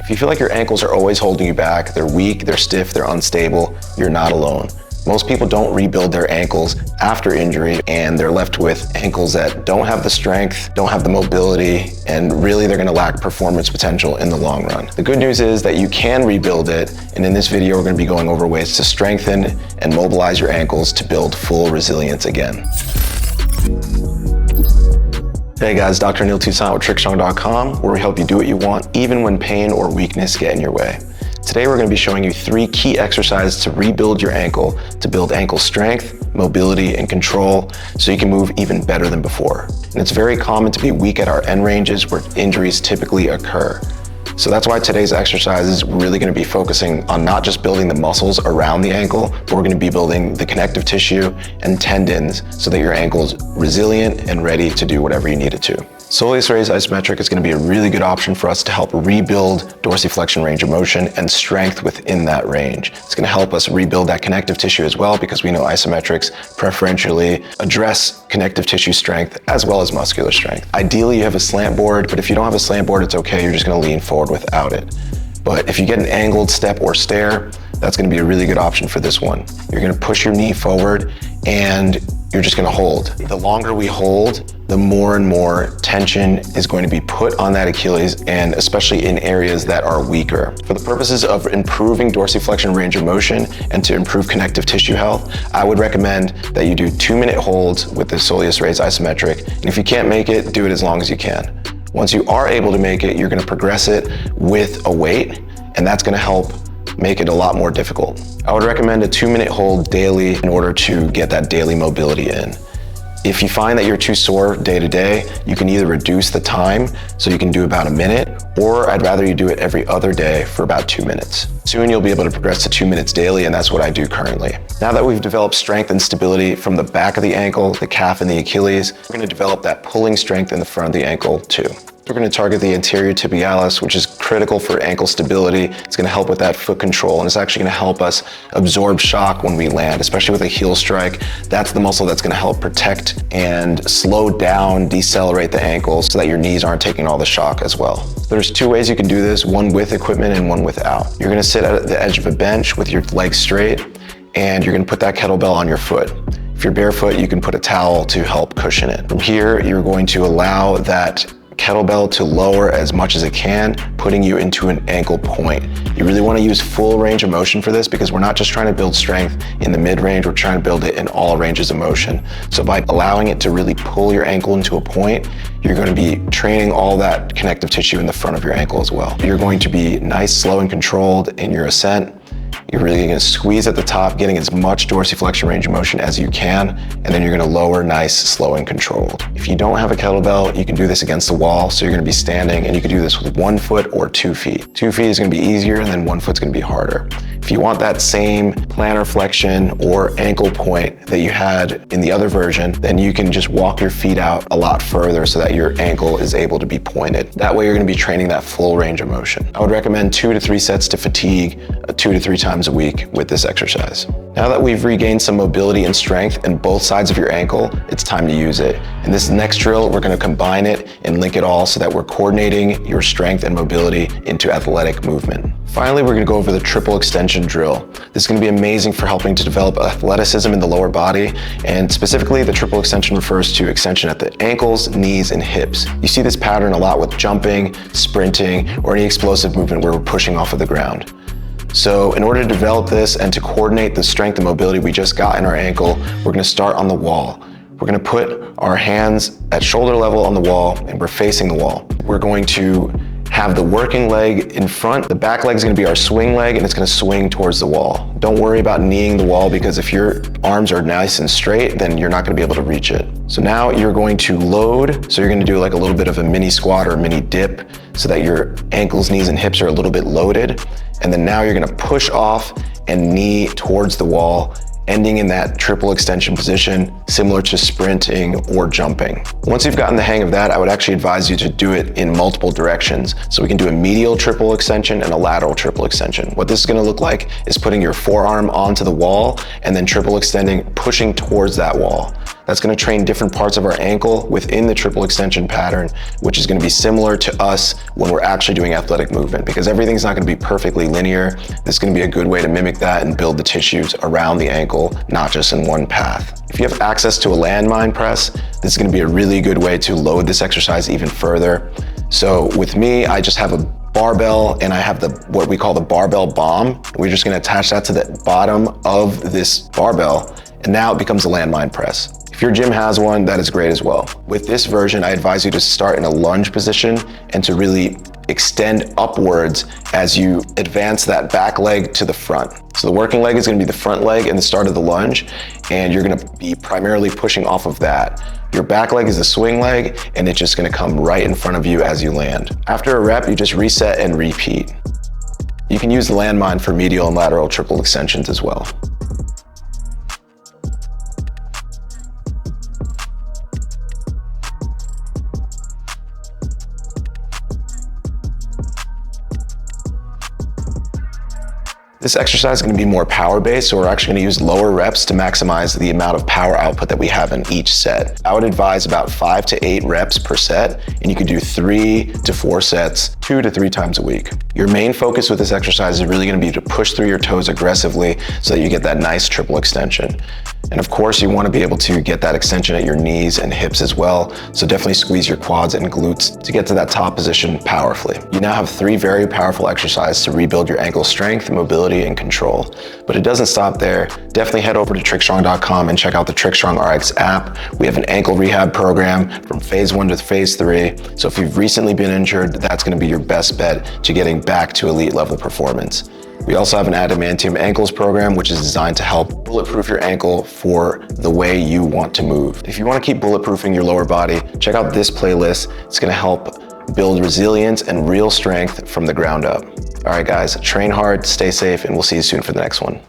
If you feel like your ankles are always holding you back, they're weak, they're stiff, they're unstable, you're not alone. Most people don't rebuild their ankles after injury, and they're left with ankles that don't have the strength, don't have the mobility, and really they're gonna lack performance potential in the long run. The good news is that you can rebuild it, and in this video we're gonna be going over ways to strengthen and mobilize your ankles to build full resilience again. Hey guys, Dr. Neil Toussaint with TrickStrong.com, where we help you do what you want, even when pain or weakness get in your way. Today we're going to be showing you 3 key exercises to rebuild your ankle, to build ankle strength, mobility, and control, so you can move even better than before. And it's very common to be weak at our end ranges where injuries typically occur. So that's why today's exercise is really going to be focusing on not just building the muscles around the ankle, but we're going to be building the connective tissue and tendons so that your ankle is resilient and ready to do whatever you need it to. Soleus raised isometric is going to be a really good option for us to help rebuild dorsiflexion range of motion and strength within that range. It's going to help us rebuild that connective tissue as well, because we know isometrics preferentially address connective tissue strength as well as muscular strength. Ideally, you have a slant board, but if you don't have a slant board, it's okay. You're just going to lean forward without it. But if you get an angled step or stair, that's going to be a really good option for this one. You're going to push your knee forward and you're just going to hold. The longer we hold, the more and more tension is going to be put on that Achilles, and especially in areas that are weaker. For the purposes of improving dorsiflexion range of motion and to improve connective tissue health, I would recommend that you do 2-minute holds with the Soleus raised isometric. And if you can't make it, do it as long as you can. Once you are able to make it, you're going to progress it with a weight, and that's going to help make it a lot more difficult. I would recommend a 2-minute hold daily in order to get that daily mobility in. If you find that you're too sore day to day, you can either reduce the time so you can do about a minute, or I'd rather you do it every other day for about 2 minutes. Soon you'll be able to progress to 2 minutes daily, and that's what I do currently. Now that we've developed strength and stability from the back of the ankle, the calf, and the Achilles, we're going to develop that pulling strength in the front of the ankle too. We're going to target the anterior tibialis, which is critical for ankle stability. It's going to help with that foot control, and it's actually going to help us absorb shock when we land, especially with a heel strike. That's the muscle that's going to help protect and slow down, decelerate the ankle so that your knees aren't taking all the shock as well. There's 2 ways you can do this, one with equipment and one without. You're going to sit at the edge of a bench with your legs straight, and you're going to put that kettlebell on your foot. If you're barefoot, you can put a towel to help cushion it. From here, you're going to allow that kettlebell to lower as much as it can, putting you into an ankle point. You really want to use full range of motion for this, because we're not just trying to build strength in the mid-range, we're trying to build it in all ranges of motion. So by allowing it to really pull your ankle into a point, you're going to be training all that connective tissue in the front of your ankle as well. You're going to be nice, slow, and controlled in your ascent. You're really going to squeeze at the top, getting as much dorsiflexion range of motion as you can, and then you're going to lower nice, slow, and controlled. If you don't have a kettlebell, you can do this against the wall, so you're going to be standing, and you can do this with 1 foot or 2 feet. 2 feet is going to be easier, and then 1 foot's going to be harder. If you want that same plantar flexion or ankle point that you had in the other version, then you can just walk your feet out a lot further so that your ankle is able to be pointed. That way you're going to be training that full range of motion. I would recommend 2 to 3 sets to fatigue, 2 to 3 times a week with this exercise. Now that we've regained some mobility and strength in both sides of your ankle, it's time to use it. In this next drill, we're going to combine it and link it all so that we're coordinating your strength and mobility into athletic movement. Finally, we're going to go over the triple extension drill. This is going to be amazing for helping to develop athleticism in the lower body, and specifically the triple extension refers to extension at the ankles, knees, and hips. You see this pattern a lot with jumping, sprinting, or any explosive movement where we're pushing off of the ground. So in order to develop this and to coordinate the strength and mobility we just got in our ankle, we're going to start on the wall. We're going to put our hands at shoulder level on the wall, and we're facing the wall. We're going to have the working leg in front. The back leg is going to be our swing leg, and it's going to swing towards the wall. Don't worry about kneeing the wall, because if your arms are nice and straight, then you're not going to be able to reach it. So now you're going to load. So you're going to do like a little bit of a mini squat or a mini dip so that your ankles, knees, and hips are a little bit loaded. And then now you're going to push off and knee towards the wall, ending in that triple extension position, similar to sprinting or jumping. Once you've gotten the hang of that, I would actually advise you to do it in multiple directions. So we can do a medial triple extension and a lateral triple extension. What this is going to look like is putting your forearm onto the wall and then triple extending, pushing towards that wall. That's going to train different parts of our ankle within the triple extension pattern, which is going to be similar to us when we're actually doing athletic movement, because everything's not going to be perfectly linear. This is going to be a good way to mimic that and build the tissues around the ankle, not just in one path. If you have access to a landmine press, this is going to be a really good way to load this exercise even further. So with me, I just have a barbell and I have what we call the barbell bomb. We're just going to attach that to the bottom of this barbell, and now it becomes a landmine press. If your gym has one, that is great as well. With this version, I advise you to start in a lunge position and to really extend upwards as you advance that back leg to the front. So the working leg is going to be the front leg in the start of the lunge, and you're going to be primarily pushing off of that. Your back leg is the swing leg, and it's just going to come right in front of you as you land. After a rep, you just reset and repeat. You can use the landmine for medial and lateral triple extensions as well. This exercise is going to be more power-based, so we're actually going to use lower reps to maximize the amount of power output that we have in each set. I would advise about 5 to 8 reps per set, and you can do 3 to 4 sets, 2 to 3 times a week. Your main focus with this exercise is really going to be to push through your toes aggressively so that you get that nice triple extension. And of course, you want to be able to get that extension at your knees and hips as well, so definitely squeeze your quads and glutes to get to that top position powerfully. You now have 3 very powerful exercises to rebuild your ankle strength, mobility, and control. But it doesn't stop there. Definitely head over to TrickStrong.com and check out the TrickStrong RX app. We have an ankle rehab program from phase 1 to phase 3. So if you've recently been injured, that's going to be your best bet to getting back to elite level performance. We also have an adamantium ankles program, which is designed to help bulletproof your ankle for the way you want to move. If you want to keep bulletproofing your lower body, check out this playlist. It's going to help build resilience and real strength from the ground up. All right, guys, train hard, stay safe, and we'll see you soon for the next one.